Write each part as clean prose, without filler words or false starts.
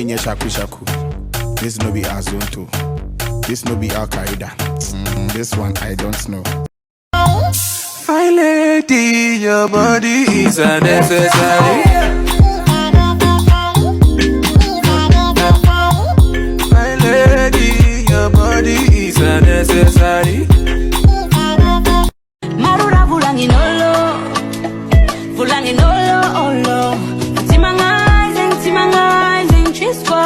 Munye shaku shaku. This no be Azonto. This no be Al Qaeda. This one I don't know. Fine lady, your body is unnecessary. Fine lady, your body is unnecessary. Marura vulanginolo, vulanginolo, olo. Timangazing, chispa.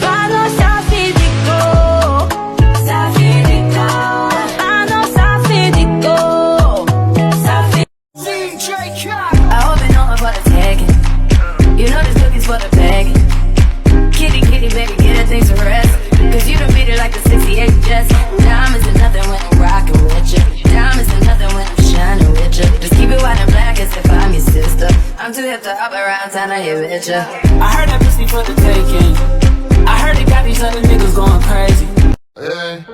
Fado safidico, safidico. Fado safidico, safidico. I hope you know I'm for the tagging. You know this cookie's for the bagging. Kitty, kitty, baby, get her things to rest. Cause you done beat it like the 68 Jets. Diamonds are nothing when I'm rockin' with you. Diamonds are nothing when I'm shining with you. Just keep it white and black as if I'm your sister. I'm too hip to hop around town, I hit with ya. I heard that pussy for the taking. I heard it got these other niggas going crazy. Hey,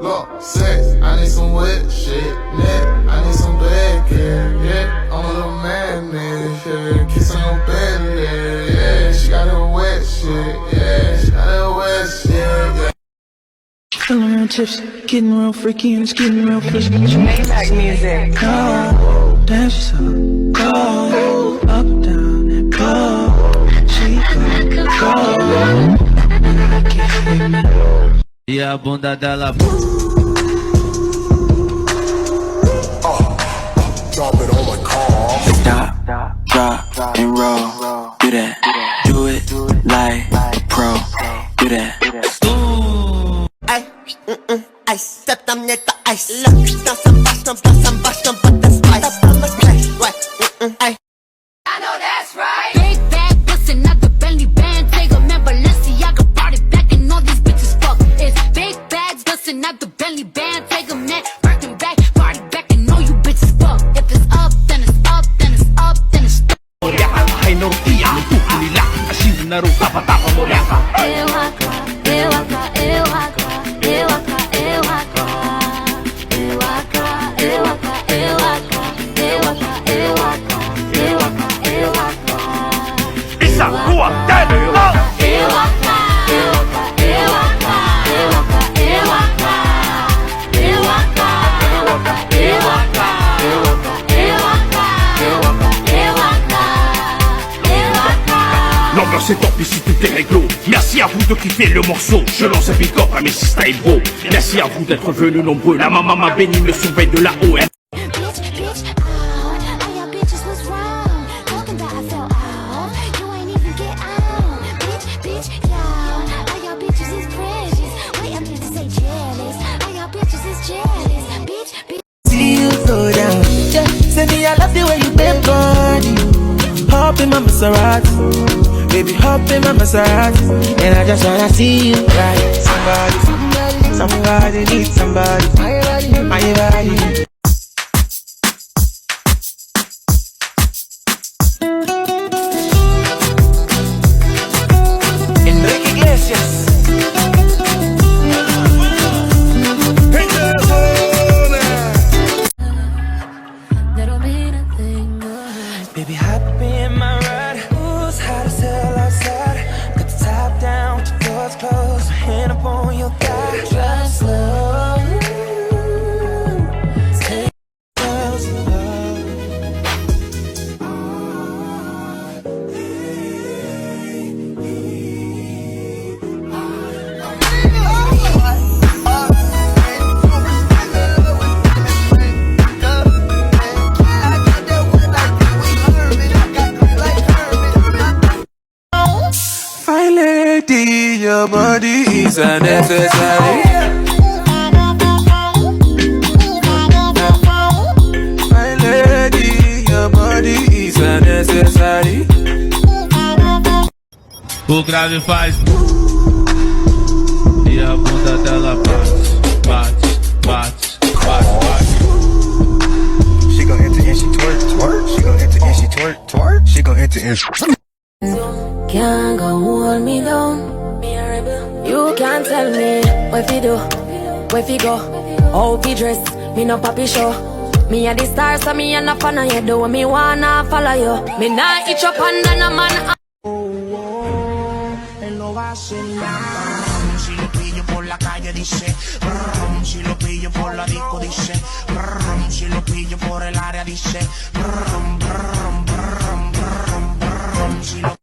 look, sex, I need some wet shit, neck, I need some bad care, yeah. I'm a little madness, yeah. Kiss on your belly, yeah. She got that wet shit, yeah. She got that wet shit, yeah. Feeling real tipsy, getting real freaky, and it's getting real fishy. Maybach music. Go, dance yourself, go, up, down, and go. She go, E a bunda dela. Drop it on my car. Stop, drop, and roll. Do that, do it like pro. Do that. I stepped on it, the ice. Look, now some bust, but the spice. What? I know that's right. Big bag, bustin' out the belly band. Take a man, Balenciaga brought it back, and all these bitches fuck. It's big bags, bustin' out the belly band. Take a man, Birkin back, brought it back, and all you bitches fuck. If it's up, then it's up, then it's up, then it's up. L'ambiance est top ici, tout est réglo. Merci à vous de kiffer le morceau. Je lance un big up à mes style bro. Merci à vous d'être venus nombreux. La maman m'a béni, me surveille de là-haut. See you go down. Yeah, say me I love the way you bend body. Hop in my Maserati, baby, hop in my Maserati, and I just wanna see you right. Somebody needs somebody. My body. Enrique Iglesias. Baby, hop in my ride. Ooh, it's hot as hell outside. Put the top down, with the doors closed. My hand up on your thigh. Drive slow. Take it slow. Fine lady, your body is unnecessary. Fine lady, your body is unnecessary. O grave faz. E a bunda dela bate. She gon' enter and she twerk. She gon' enter and she twerk. She gon' enter and Can't go hold me down. You can't tell me what you do, where you go, how you dress. Me no papi show. Me a the star, so me a no fan of you. Do what me wanna follow you. Me nah itch up under no man. Si lo pillo por la calle dice, si lo pillo por la disco dice, si lo pillo por el área dice, si lo...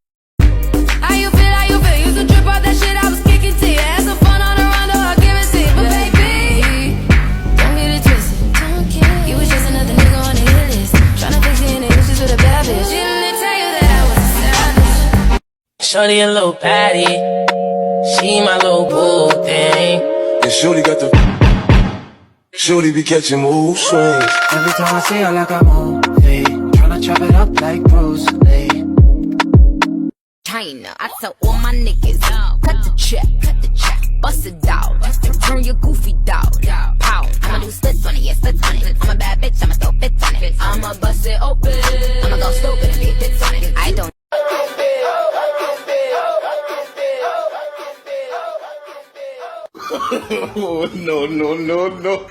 How you feel, how you feel? You can trip off that shit I was kicking to you. Had some fun on the round, I'll give it to you. But baby, don't get it twisted. You was just another nigga on the hit list, tryna fix any issues with a bad bitch. Didn't tell you that I was a savage. Shorty a little patty, she my little boo thing. And Shorty got the Shorty be catching mood swings. Every time I see her like a movie, tryna chop it up like Bruce Lee. China, I tell all my niggas, cut the check, bust it out, turn your goofy dog, pow. I'ma do splits on it, yeah, splits on it. I'm a bad bitch, I'ma throw bits on it. I'ma bust it open, I'ma go stupid and get bits on it. I don't. Oh, no, no, no, no.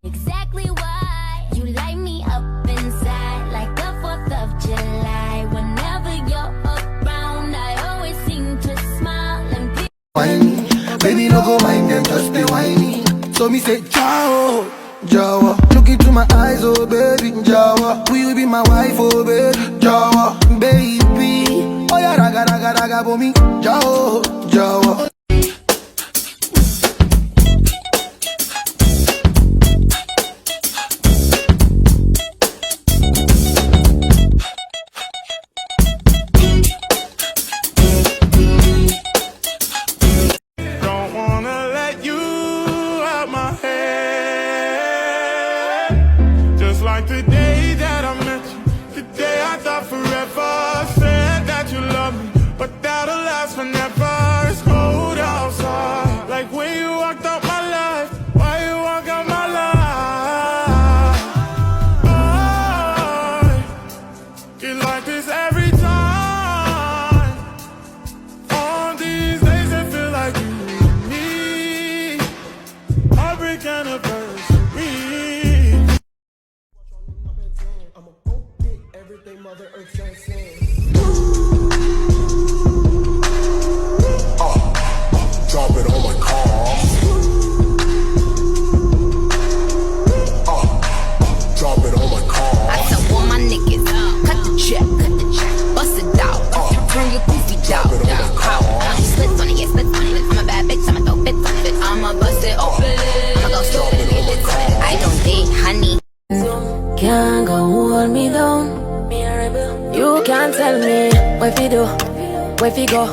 Exactly why you light me up inside like the 4th of July. Whenever you're around, I always seem to smile and be Whiny, baby, no go mind them, just be whiny. So me say, ciao, Jawa. Look into my eyes, oh baby, Jawa. Will you be my wife, oh baby, Jawa, baby. Oh yeah, raga, raga, raga, for me, Jawa, Jawa. Like the day that I met you, the day I thought forever. Said that you love me, but that'll last forever. It's cold outside, like when you walked out my life. Why you walk out my life? I get like this every time. On these days it feel like you and me. Heartbreak anniversary. Mother Earth says Drop it on my car. Drop it on my car. I tell all my niggas, cut the check, bust it out, turn your goofy dog, pow. I'ma do splits on it, yeah, splits on it. I'm a bad bitch, I'ma throw bits on it. I'ma bust it open, I'ma go stupid and get bits on it. I don't date honey. Can't go hold me down. You can't tell me where fi do, where fi go,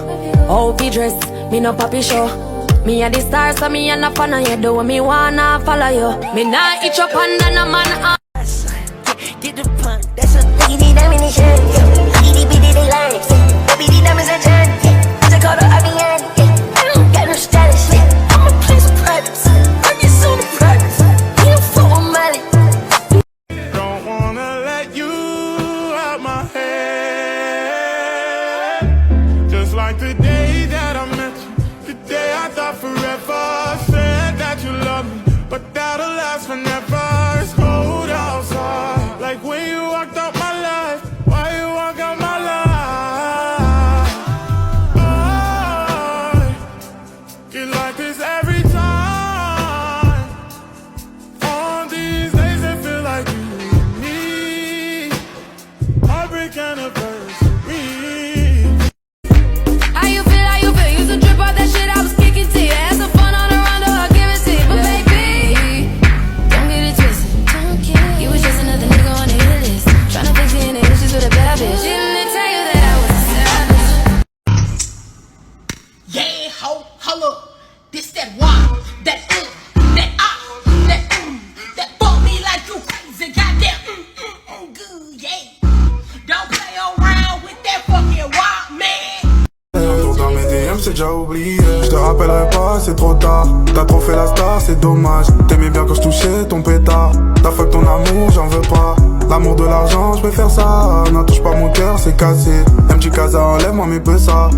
how fi dress. Me no papi show. Me a the star, so me a no fan of you. Do what me wanna follow you. Me nah itch up under no man. Get the pump, that's a biggie diamond. c'est déjà oublié. Je te rappellerai pas, c'est trop tard. T'as trop fait la star, c'est dommage. T'aimais bien quand je touchais ton pétard. Ta fuck ton amour, j'en veux pas. L'amour de l'argent, je préfère ça. N'en touche pas mon cœur, c'est cassé. MJ Casa, enlève-moi mes peu ça.